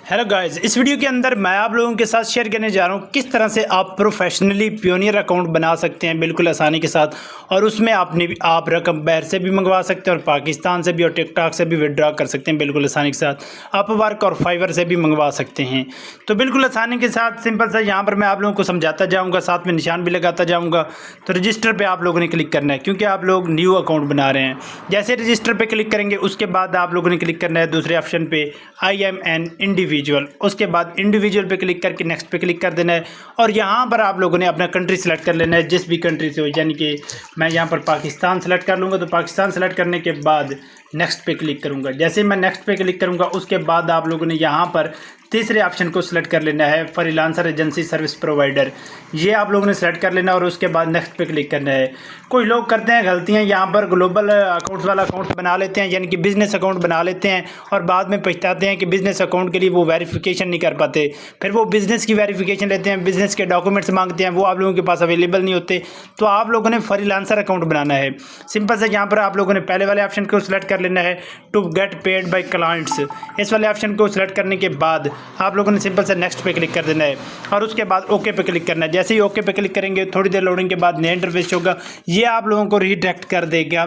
Hello guys, इस video के अंदर मैं आप लोगों के साथ शेयर करने जा रहा हूँ किस तरह से आप प्रोफेशनली पियोनियर अकाउंट बना सकते हैं बिल्कुल आसानी के साथ। और उसमें आप रकम बाहर से भी मंगवा सकते हैं और पाकिस्तान से भी और टिकटॉक से भी विड्रॉ कर सकते हैं बिल्कुल आसानी के साथ। अपवर्क और फाइवर से भी मंगवा सकते हैं। तो बिल्कुल आसानी के साथ सिंपल सा यहाँ पर मैं आप लोगों को समझाता जाऊँगा, साथ में निशान भी लगाता जाऊँगा। तो रजिस्टर पर आप लोगों ने क्लिक करना है क्योंकि आप लोग न्यू अकाउंट बना रहे हैं। जैसे रजिस्टर पर क्लिक करेंगे उसके बाद आप लोगों ने क्लिक करना है दूसरे ऑप्शन पे आई एम एन इंडिविजुअल। उसके बाद इंडिविजुअल पे क्लिक करके नेक्स्ट पे क्लिक कर देना है और यहाँ पर आप लोगों ने अपना कंट्री सेलेक्ट कर लेना है जिस भी कंट्री से हो। यानी कि मैं यहाँ पर पाकिस्तान सेलेक्ट कर लूँगा। तो पाकिस्तान सेलेक्ट करने के बाद नेक्स्ट पे क्लिक करूँगा। जैसे मैं नेक्स्ट पे क्लिक करूँगा उसके बाद आप लोगों ने यहाँ पर तीसरे ऑप्शन को सिलेक्ट कर लेना है फ्रीलांसर एजेंसी सर्विस प्रोवाइडर। ये आप लोगों ने सेलेक्ट कर लेना और उसके बाद नेक्स्ट पे क्लिक करना है। कोई लोग करते हैं गलतियां, यहाँ पर ग्लोबल अकाउंट्स वाला अकाउंट बना लेते हैं यानी कि बिज़नेस अकाउंट बना लेते हैं और बाद में पछताते हैं कि बिज़नेस अकाउंट के लिए वो वेरिफिकेशन नहीं कर पाते। फिर वो बिज़नेस की वेरिफिकेशन लेते हैं, बिज़नेस के डॉक्यूमेंट्स मांगते हैं, वो आप लोगों के पास अवेलेबल नहीं होते। तो आप लोगों ने फ्रीलांसर अकाउंट बनाना है। सिंपल से यहाँ पर आप लोगों ने पहले वाले ऑप्शन को सिलेक्ट कर लेना है to get paid by clients. इस वाले ऑप्शन को सिलेक्ट करने के बाद आप लोगों ने सिंपल से नेक्स्ट पे क्लिक कर देना है और उसके बाद ओके पे क्लिक करना है। जैसे ही ओके पे क्लिक करेंगे थोड़ी देर लोडिंग के बाद नया इंटरफेस होगा। ये आप लोगों को रिडायरेक्ट कर देगा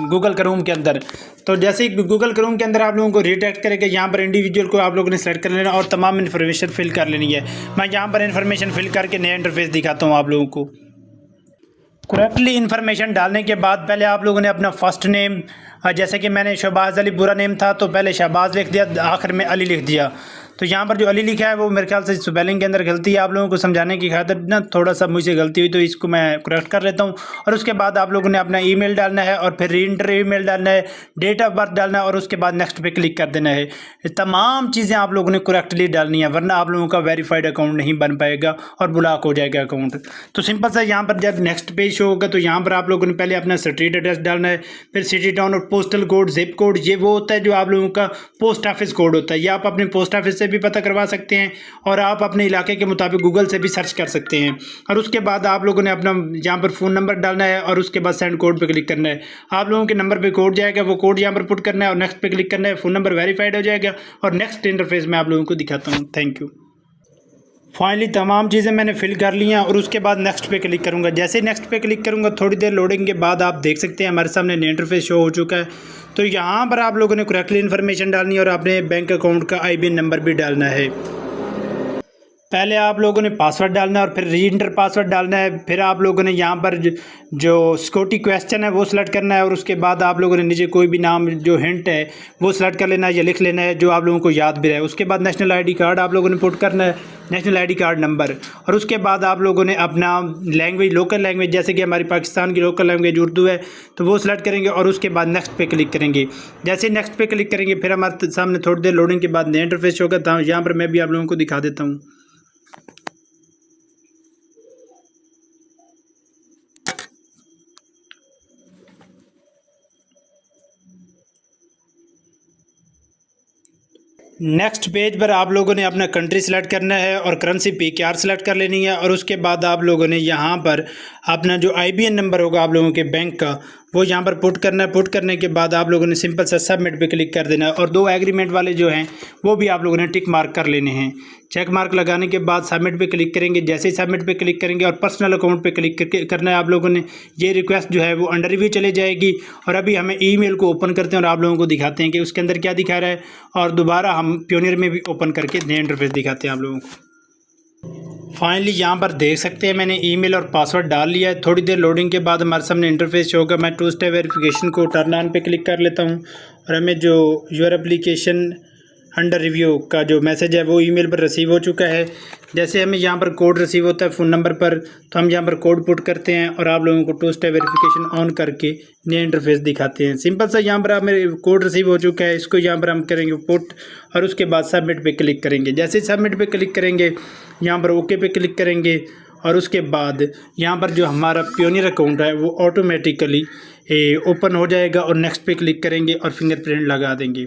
गूगल क्रोम के अंदर। तो जैसे ही गूगल क्रोम के अंदर आप लोगों को रिडायरेक्ट करेगा, यहाँ पर इंडिविजुअल को आप लोगों ने सेलेक्ट कर लेना और तमाम इन्फॉर्मेशन फिल कर लेनी है। मैं यहाँ पर इन्फॉर्मेशन फिल करके नया इंटरफेस दिखाता हूँ आप लोगों को। करेक्टली इन्फॉर्मेशन डालने के बाद पहले आप लोगों ने अपना फर्स्ट नेम, जैसे कि मैंने शहबाज अली पूरा नेम था तो पहले शहबाज लिख दिया, आखिर में अली लिख दिया। तो यहाँ पर जो अली लिखा है वो मेरे ख्याल से स्पेलिंग के अंदर गलती है। आप लोगों को समझाने की खातिर ना थोड़ा सा मुझसे गलती हुई तो इसको मैं करेक्ट कर लेता हूँ। और उसके बाद आप लोगों ने अपना ईमेल डालना है और फिर रीएंटर ईमेल डालना है, डेट ऑफ बर्थ डालना है और उसके बाद नेक्स्ट पे क्लिक कर देना है। तमाम चीज़ें आप लोगों ने करेक्टली डालनी है वरना आप लोगों का वेरीफाइड अकाउंट नहीं बन पाएगा और ब्लॉक हो जाएगा अकाउंट। तो सिंपल सा यहाँ पर जब नेक्स्ट पेज शो होगा तो यहाँ पर आप लोगों ने पहले अपना स्ट्रीट एड्रेस डालना है, फिर सिटी टाउन और पोस्टल कोड, जिप कोड। ये वो होता है जो आप लोगों का पोस्ट ऑफिस कोड होता है। ये आप अपने पोस्ट ऑफिस से भी पता करवा सकते हैं और आप अपने इलाके के मुताबिक गूगल से भी सर्च कर सकते हैं। और उसके बाद आप लोगों ने अपना यहाँ पर फ़ोन नंबर डालना है और उसके बाद सेंड कोड पे क्लिक करना है। आप लोगों के नंबर पे कोड जाएगा, वो कोड यहाँ पर पुट करना है और नेक्स्ट पे क्लिक करना है। फ़ोन नंबर वेरीफाइड हो जाएगा और नेक्स्ट इंटरफेस में आप लोगों को दिखाता हूँ। Thank you. फाइनली तमाम चीज़ें मैंने फिल कर ली हैं और उसके बाद नेक्स्ट पे क्लिक करूँगा। जैसे नेक्स्ट पे क्लिक करूँगा थोड़ी देर लोडिंग के बाद आप देख सकते हैं हमारे सामने नया इंटरफेस शो हो चुका है। तो यहाँ पर आप लोगों ने करेक्टली इन्फॉर्मेशन डालनी है और अपने बैंक अकाउंट का IBAN नंबर भी डालना है। पहले आप लोगों ने पासवर्ड डालना है और फिर रीएंटर पासवर्ड डालना है। फिर आप लोगों ने यहाँ पर जो सिक्योरिटी क्वेश्चन है वो सिलेक्ट करना है और उसके बाद आप लोगों ने नीचे कोई भी नाम जो हिंट है वो सिलेक्ट कर लेना है या लिख लेना है जो आप लोगों को याद भी रहे। उसके बाद नेशनल ID कार्ड आप लोगों ने पुट करना है, नेशनल ID कार्ड नंबर। और उसके बाद आप लोगों ने अपना लैंग्वेज, लोकल लैंग्वेज, जैसे कि हमारी पाकिस्तान की लोकल लैंग्वेज उर्दू है तो वो सिलेक्ट करेंगे और उसके बाद नेक्स्ट पे क्लिक करेंगे। जैसे नेक्स्ट पे क्लिक करेंगे फिर हमारे सामने थोड़ी देर लोडिंग के बाद नया इंटरफेस होगा। तो यहाँ पर मैं भी आप लोगों को दिखा देता हूँ। नेक्स्ट पेज पर आप लोगों ने अपना कंट्री सेलेक्ट करना है और करेंसी PKR सेलेक्ट कर लेनी है और उसके बाद आप लोगों ने यहाँ पर अपना जो IBAN नंबर होगा आप लोगों के बैंक का वो यहाँ पर पुट करना है। पुट करने के बाद आप लोगों ने सिंपल सा सबमिट पे क्लिक कर देना है और 2 एग्रीमेंट वाले जो हैं वो भी आप लोगों ने टिक मार्क कर लेने हैं। चेक मार्क लगाने के बाद सबमिट पे क्लिक करेंगे। जैसे ही सबमिट पे क्लिक करेंगे और पर्सनल अकाउंट पे क्लिक करना है आप लोगों ने, ये रिक्वेस्ट जो है वो अंडर रिव्यू चले जाएगी। और अभी हमें ईमेल को ओपन करते हैं और आप लोगों को दिखाते हैं कि उसके अंदर क्या दिखा रहा है और दोबारा हम पियोनियर में भी ओपन करके नया इंटरफेस दिखाते हैं आप लोगों को। फाइनली यहाँ पर देख सकते हैं मैंने ईमेल और पासवर्ड डाल लिया है। थोड़ी देर लोडिंग के बाद हमारे सामने इंटरफेस होगा। मैं 2 स्टेप वेरिफिकेशन को टर्न ऑन पे क्लिक कर लेता हूँ और हमें जो योर एप्लीकेशन अंडर रिव्यू का जो मैसेज है वो ईमेल पर रिसीव हो चुका है। जैसे हमें यहाँ पर कोड रिसीव होता है फ़ोन नंबर पर तो हम यहाँ पर कोड पुट करते हैं और आप लोगों को 2 स्टेप वेरिफिकेशन ऑन करके नया इंटरफेस दिखाते हैं। सिंपल सा यहाँ पर हमें कोड रिसीव हो चुका है, इसको यहाँ पर हम करेंगे पुट और उसके बाद सबमिट पे क्लिक करेंगे। जैसे सबमिट पे क्लिक करेंगे यहाँ पर ओके पे क्लिक करेंगे और उसके बाद यहाँ पर जो हमारा पियोनियर अकाउंट है वो ऑटोमेटिकली ओपन हो जाएगा और नेक्स्ट पे क्लिक करेंगे और फिंगरप्रिंट लगा देंगे।